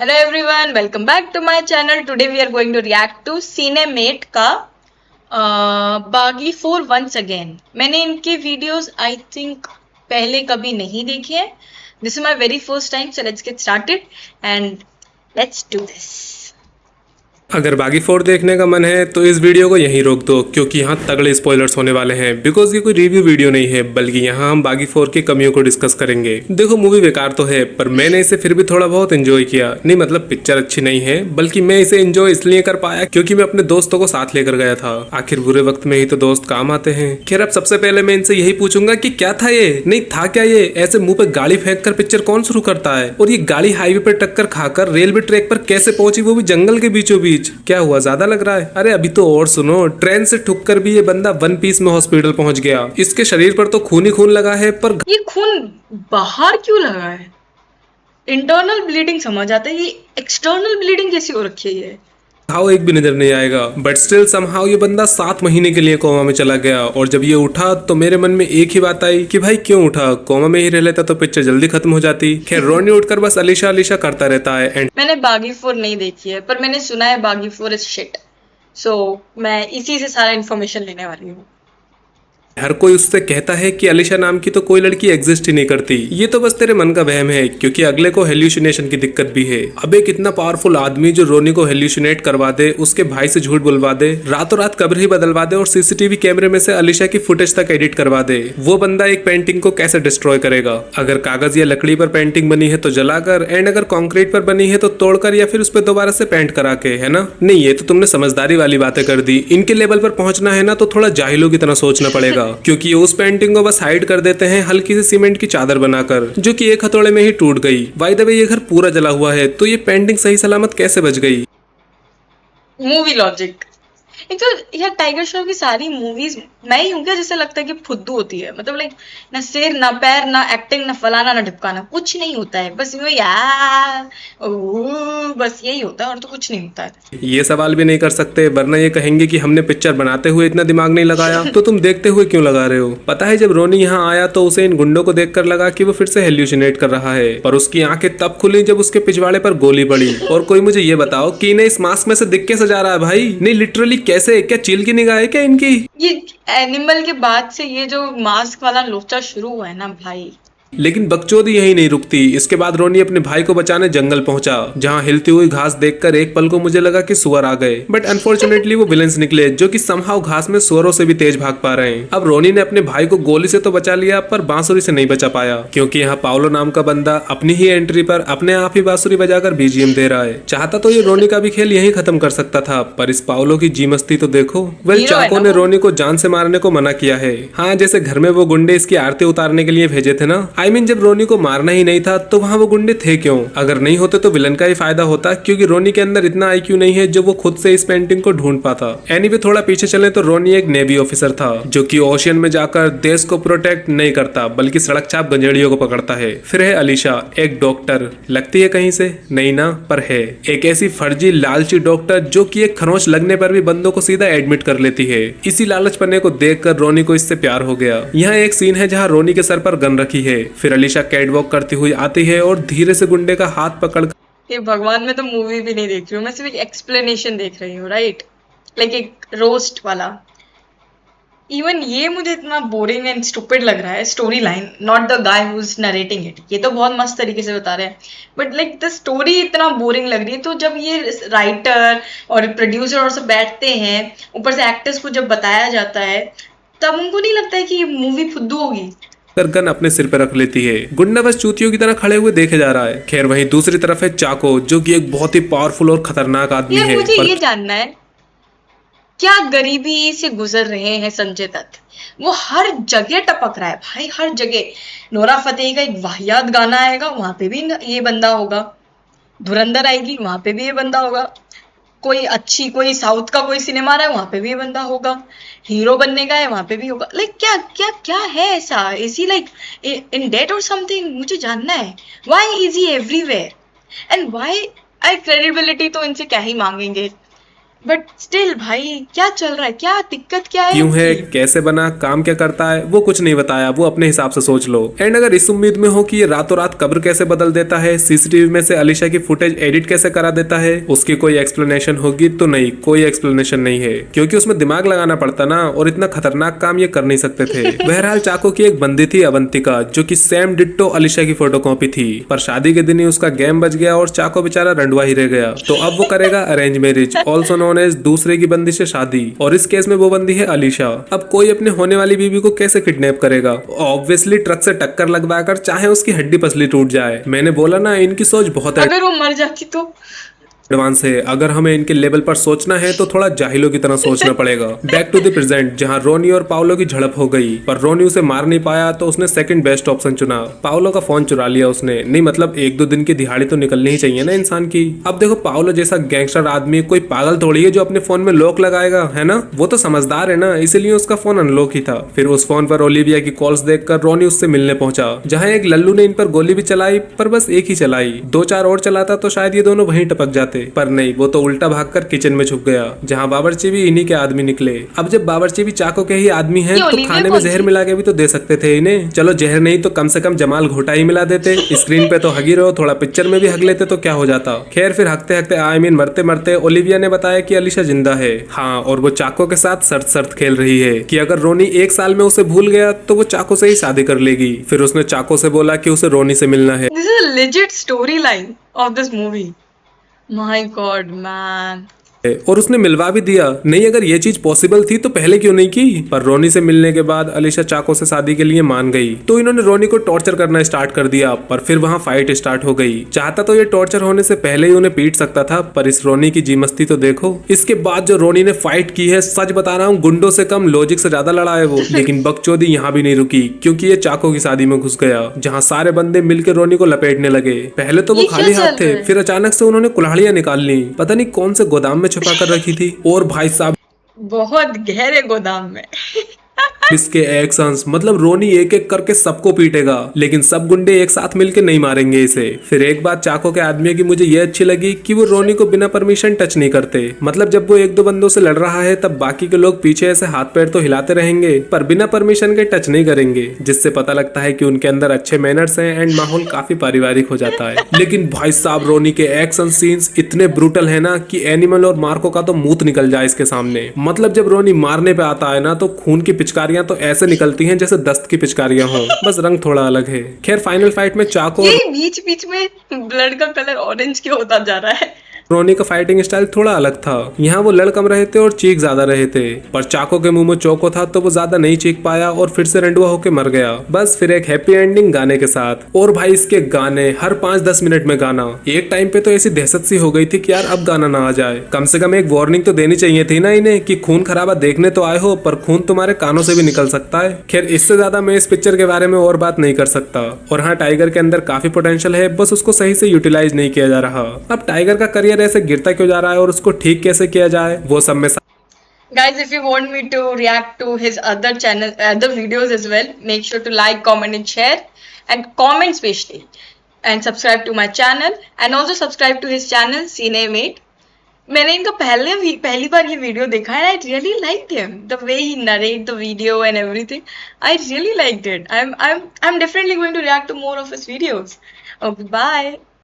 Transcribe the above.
Hello everyone, welcome back to my channel. Today we are going to react to Cinemate का बागी 4 once again. मैंने इनके videos I think पहले कभी नहीं देखे हैं. This is my very first time, so let's get started and let's do this. अगर बागी 4 देखने का मन है तो इस वीडियो को यहीं रोक दो क्योंकि यहाँ तगड़े स्पॉयलर्स होने वाले हैं. बिकॉज ये कोई रिव्यू वीडियो नहीं है बल्कि यहाँ हम बागी 4 की कमियों को डिस्कस करेंगे. देखो मूवी बेकार तो है पर मैंने इसे फिर भी थोड़ा बहुत एंजॉय किया. नहीं मतलब पिक्चर अच्छी नहीं है बल्कि मैं इसे एंजॉय इसलिए कर पाया क्योंकि मैं अपने दोस्तों को साथ लेकर गया था. आखिर बुरे वक्त में ही तो दोस्त काम आते हैं. खैर अब सबसे पहले मैं इनसे यही पूछूंगा कि क्या था ये, नहीं था क्या ये. ऐसे मुंह पे गाड़ी फेंक कर पिक्चर कौन शुरू करता है. और ये गाड़ी हाईवे पर टक्कर खाकर रेलवे ट्रैक पर कैसे पहुंची, वो भी जंगल के बीचों बीच. क्या हुआ, ज्यादा लग रहा है. अरे अभी तो और सुनो, ट्रेन से ठुक कर भी ये बंदा वन पीस में हॉस्पिटल पहुंच गया. इसके शरीर पर तो खून ही खून लगा है पर ये खून बाहर क्यों लगा है? इंटरनल ब्लीडिंग समझ आता है, ये एक्सटर्नल ब्लीडिंग कैसी हो रखी है? घाव एक भी नजर नहीं आएगा. बट स्टिल समहाउ ये बंदा 7 महीने के लिए कोमा में चला गया. और जब ये उठा तो मेरे मन में एक ही बात आई कि भाई क्यों उठा. कोमा में ही रह लेता तो पिक्चर जल्दी खत्म हो जाती. खैर रोनी उठकर बस अलीशा अलीशा करता रहता है. एंड मैंने बागी 4 नहीं देखी है पर मैंने सुना है बागी 4 इज शिट. सो मैं इसी से सारा इन्फॉर्मेशन लेने वाली हूँ. हर कोई उससे कहता है कि अलीशा नाम की तो कोई लड़की एग्जिस्ट ही नहीं करती. ये तो बस तेरे मन का वहम है क्योंकि अगले को हेल्यूसिनेशन की दिक्कत भी है. अब एक इतना पावरफुल आदमी जो रोनी को हेल्यूसिनेट करवा दे, उसके भाई से झूठ बुलवा दे, रातों रात कब्र ही बदलवा दे और सीसीटीवी कैमरे में से अलीशा की फुटेज तक एडिट करवा दे, वो बंदा एक पेंटिंग को कैसे डिस्ट्रॉय करेगा. अगर कागज या लकड़ी पर पेंटिंग बनी है तो जलाकर, एंड अगर कॉन्क्रीट पर बनी है तो तोड़कर या फिर उस पर दोबारा से पेंट करा के, है ना. नहीं ये तो तुमने समझदारी वाली बातें कर दी. इनके लेवल पर पहुंचना है ना तो थोड़ा जाहिलों की तरह सोचना पड़ेगा क्योंकि उस पेंटिंग को बस हाइड कर देते हैं हल्की सी सीमेंट की चादर बनाकर जो कि एक हथौड़े में ही टूट गई. बाय द वे ये घर पूरा जला हुआ है तो ये पेंटिंग सही सलामत कैसे बच गई. Movie logic. एक तो यार टाइगर श्रॉफ की सारी मूवीज मैं ही हूँ क्या जैसे लगता है कि फुद्दू होती है. मतलब लाइक ना सिर ना पैर ना एक्टिंग ना फलाना ना ढिपकाना, कुछ नहीं होता है. बस वो यार बस यही होता है और तो कुछ नहीं होता है. ये सवाल भी नहीं कर सकते वरना ये कहेंगे कि हमने पिक्चर बनाते हुए इतना दिमाग नहीं लगाया. तो तुम देखते हुए क्यों लगा रहे हो. पता है जब रोनी यहाँ आया तो उसे इन गुंडों को देखकर लगा कि वो फिर से हेल्यूसिनेट कर रहा है, पर उसकी आंखें तब खुली जब उसके पिछवाड़े पर गोली पड़ी. और कोई मुझे ये बताओ कि इन्हें इस मास्क में से दिख कैसे जा रहा है भाई. नहीं लिटरली कैसे, क्या चील की निगाह है क्या इनकी. ये एनिमल के बाद से ये जो मास्क वाला लोचा शुरू हुआ है ना भाई. लेकिन बकचोदी यही नहीं रुकती. इसके बाद रोनी अपने भाई को बचाने जंगल पहुंचा जहां हिलती हुई घास देखकर एक पल को मुझे लगा कि सुअर आ गए. बट अनफॉर्चुनेटली वो विलेंस निकले जो कि समहाउ घास में सुअरों से भी तेज भाग पा रहे हैं. अब रोनी ने अपने भाई को गोली से तो बचा लिया पर बांसुरी से नहीं बचा पाया क्योंकि यहाँ पाओलो नाम का बंदा अपनी ही एंट्री पर अपने आप ही बांसुरी बजाकर बीजीएम दे रहा है. चाहता तो ये रोनी का भी खेल यही खत्म कर सकता था पर इस पाओलो की जी मस्ती तो देखो. वेल चाको ने रोनी को जान से मारने को मना किया है. हाँ जैसे घर में वो गुंडे इसकी आरती उतारने के लिए भेजे थे ना. आई मीन जब रोनी को मारना ही नहीं था तो वहाँ वो गुंडे थे क्यों. अगर नहीं होते तो विलन का ही फायदा होता क्योंकि रोनी के अंदर इतना आईक्यू नहीं है जो वो खुद से इस पेंटिंग को ढूंढ पाता. एनीवे थोड़ा पीछे चले तो रोनी एक नेवी ऑफिसर था जो कि ओशियन में जाकर देश को प्रोटेक्ट नहीं करता बल्कि सड़क छाप गंजेड़ियों को पकड़ता है. फिर है अलीशा, एक डॉक्टर. लगती है कहीं से नहीं ना पर है एक ऐसी फर्जी लालची डॉक्टर जो कि एक खरोंच लगने पर भी बंदों को सीधा एडमिट कर लेती है. इसी लालचपने को देखकर रोनी को इससे प्यार हो गया. यहाँ एक सीन है जहाँ रोनी के सर पर गन रखी है. फिर अलीशा कैटवॉक करती हुई आती है और धीरे से गुंडे का हाथ पकड़. ये भगवान में तो मूवी भी नहीं देख रही हूँ मैं, सिर्फ एक एक्सप्लेनेशन देख रही हूँ. राइट लाइक एक रोस्ट वाला. इवन ये मुझे इतना बोरिंग एंड स्टूपिड लग रहा है. Story line, not the guy who is narrating it. ये तो बहुत मस्त तरीके से बता रहे हैं बट लाइक द स्टोरी इतना बोरिंग लग रही है. तो जब ये राइटर और प्रोड्यूसर और सब बैठते हैं ऊपर से एक्टर्स को जब बताया जाता है तब उनको नहीं लगता है कि ये मूवी फुद्दू होगी. गन अपने सिर पर रख लेती है. गुंडा बस चूतियों की तरह खड़े हुए देखे जा रहा है. खैर वहीं दूसरी तरफ है चाको जो कि एक बहुत ही पावरफुल और खतरनाक आदमी यार है. मुझे ये जानना है क्या गरीबी से गुजर रहे हैं संजय दत्त. वो हर जगह टपक रहा है भाई, हर जगह. नोरा फतेही का एक वाहियात गाना आएगा वहां पे भी ये बंदा होगा. धुरंधर आएगी वहां पे भी ये बंदा होगा. कोई साउथ का कोई सिनेमा रहा है वहां पे भी ये बंदा होगा. हीरो बनने का है वहां पे भी होगा. लाइक क्या क्या क्या है ऐसा. Is he like in date or something. मुझे जानना है why is he everywhere and why. I credibility तो इनसे क्या ही मांगेंगे. बट स्टिल भाई क्या चल रहा है, क्या दिक्कत क्या है क्यों है, इनकी? कैसे बना, काम क्या करता है, वो कुछ नहीं बताया, वो अपने हिसाब से सोच लो। एंड अगर इस उम्मीद में हो कि ये रातों रात कब्र कैसे बदल देता है, सीसीटीवी में से अलीशा की फुटेज एडिट कैसे करा देता है, उसकी कोई एक्सप्लेनेशन होगी तो नहीं, कोई एक्सप्लेनेशन नहीं है, क्योंकि उसमें दिमाग लगाना पड़ता ना, और इतना खतरनाक काम ये कर नहीं सकते थे। बहरहाल चाको की एक बंदी थी अवंतिका, जो कि सेम डिट्टो अलीशा की फोटोकॉपी थी, पर शादी के दिन ही उसका गेम बच गया और चाको बेचारा रंडवा ही रह गया। तो अब वो करेगा arrange marriage, also known as दूसरे की बंदी से शादी, और इस केस में वो बंदी है अलीशा। अब कोई अपने होने वाली बीवी को कैसे किडनैप करेगा? ऑब्वियसली ट्रक से टक्कर लगवाकर, चाहे उसकी हड्डी पसली टूट जाए। मैंने बोला ना, इनकी सोच बहुत अगर वो मर जाती तो? एडवांस है। अगर हमें इनके लेवल पर सोचना है तो थोड़ा जाहिलों की तरह सोचना पड़ेगा। बैक टू द प्रेजेंट, जहां रोनी और पाओलो की झड़प हो गई, पर रोनी उसे मार नहीं पाया तो उसने सेकंड बेस्ट ऑप्शन चुना, पाओलो का फोन चुरा लिया उसने। नहीं मतलब एक दो दिन की दिहाड़ी तो निकलनी ही चाहिए ना इंसान की। अब देखो पाओलो जैसा गैंगस्टर आदमी कोई पागल थोड़ी है जो अपने फोन में लॉक लगाएगा, है ना? वो तो समझदार है ना, इसीलिए उसका फोन अनलॉक ही था। फिर उस फोन पर ओलिविया की कॉल्स देखकर रोनी उससे मिलने पहुंचा, जहां एक लल्लू ने इन पर गोली भी चलाई, पर बस एक ही चलाई। दो चार और चलाता तो शायद ये दोनों वहीं टपक जाते, पर नहीं, वो तो उल्टा भागकर किचन में छुप गया, जहां बावर्ची भी इन्हीं के आदमी निकले। अब जब बावर्ची भी चाको के ही आदमी हैं, ये तो ओलिविया खाने में कौन जहर सी? मिला के भी तो दे सकते थे इन्हें। चलो जहर नहीं तो कम से कम जमाल घोटा ही मिला देते। स्क्रीन पे तो हगी रहो, थोड़ा पिक्चर में भी हग लेते तो क्या हो जाता। खैर फिर हकते हकते आई मीन मरते मरते ओलिविया ने बताया कि अलीशा जिंदा है। हाँ, और वो चाको के साथ शर्त शर्त खेल रही है कि अगर रोनी एक साल में उसे भूल गया तो वो चाको से ही शादी कर लेगी। फिर उसने चाको से बोला कि उसे रोनी से मिलना है। This is a legit story line of this movie. My God man. और उसने मिलवा भी दिया। नहीं, अगर ये चीज पॉसिबल थी तो पहले क्यों नहीं की? पर रोनी से मिलने के बाद अलीशा चाको से शादी के लिए मान गई, तो इन्होंने रोनी को टॉर्चर करना स्टार्ट कर दिया। पर फिर वहां फाइट स्टार्ट हो गई। चाहता तो ये टॉर्चर होने से पहले ही उन्हें पीट सकता था, पर इस रोनी की जी मस्ती तो देखो। इसके बाद जो रोनी ने फाइट की है, सच बता रहा हूँ, गुंडों से कम लॉजिक से ज्यादा लड़ा है वो। लेकिन बकचोदी यहाँ भी नहीं रुकी, क्योंकि ये चाको की शादी में घुस गया, जहाँ सारे बंदे मिलकर रोनी को लपेटने लगे। पहले तो वो ये क्या खाली चल हाथ थे, रहा है? फिर अचानक से उन्होंने कुल्हाड़ियां निकाल ली, पता नहीं कौन से गोदाम में छुपा कर रखी थी। और भाई साहब बहुत गहरे गोदाम में। इसके एक्शंस, मतलब रोनी एक एक करके सबको पीटेगा, लेकिन सब गुंडे एक साथ मिलके नहीं मारेंगे इसे। फिर एक बात चाको के आदमी की मुझे ये अच्छी लगी कि वो रोनी को बिना परमिशन टच नहीं करते। मतलब जब वो एक दो बंदों से लड़ रहा है तब बाकी के लोग पीछे ऐसे हाथ पैर तो हिलाते रहेंगे, पर बिना परमिशन के टच नहीं करेंगे, जिससे पता लगता है कि उनके अंदर अच्छे मैनर्स हैं एंड माहौल काफी पारिवारिक हो जाता है। लेकिन भाई साहब रोनी के एक्शन सीन्स इतने ब्रूटल है ना कि एनिमल और मार्को का तो मुंह निकल जाए इसके सामने। मतलब जब रोनी मारने पे आता है ना तो खून की पिचकारियां तो ऐसे निकलती हैं जैसे दस्त की पिचकारियां हों, बस रंग थोड़ा अलग है। खैर फाइनल फाइट में चाको ये बीच बीच में ब्लड का कलर ऑरेंज क्यों होता जा रहा है? रोनी का फाइटिंग स्टाइल थोड़ा अलग था। यहाँ वो लड़ कम रहे थे और चीख ज्यादा रहे थे, पर चाको के मुंह में चौको था तो वो ज्यादा नहीं चीख पाया और फिर से रंडुआ होके मर गया। बस फिर एक हैप्पी एंडिंग गाने के साथ। और भाई इसके गाने हर 5-10 मिनट में गाना। एक टाइम पे तो ऐसी दहशत सी हो गई थी कि यार अब गाना ना आ जाए। कम से कम एक वार्निंग तो देनी चाहिए थी ना इन्हें कि खून खराबा देखने तो आए हो, पर खून तुम्हारे कानों से भी निकल सकता है। खैर इससे ज्यादा मैं इस पिक्चर के बारे में और बात नहीं कर सकता। और हाँ, टाइगर के अंदर काफी पोटेंशियल है, बस उसको सही से यूटिलाइज नहीं किया जा रहा। अब टाइगर का करियर ऐसे गिरता क्यों जा रहा है और उसको ठीक कैसे किया जाए, वो सब में Guys, if you want me to react to his other channel, other videos as well, make sure to like, comment and share, and comment especially, and subscribe to my channel, and also subscribe to his channel Cinemate. मैंने इनका पहली बार ये video देखा है। I really liked him, the way he narrate the video and everything. I really liked it. I'm definitely going to react to more of his videos. Okay, bye.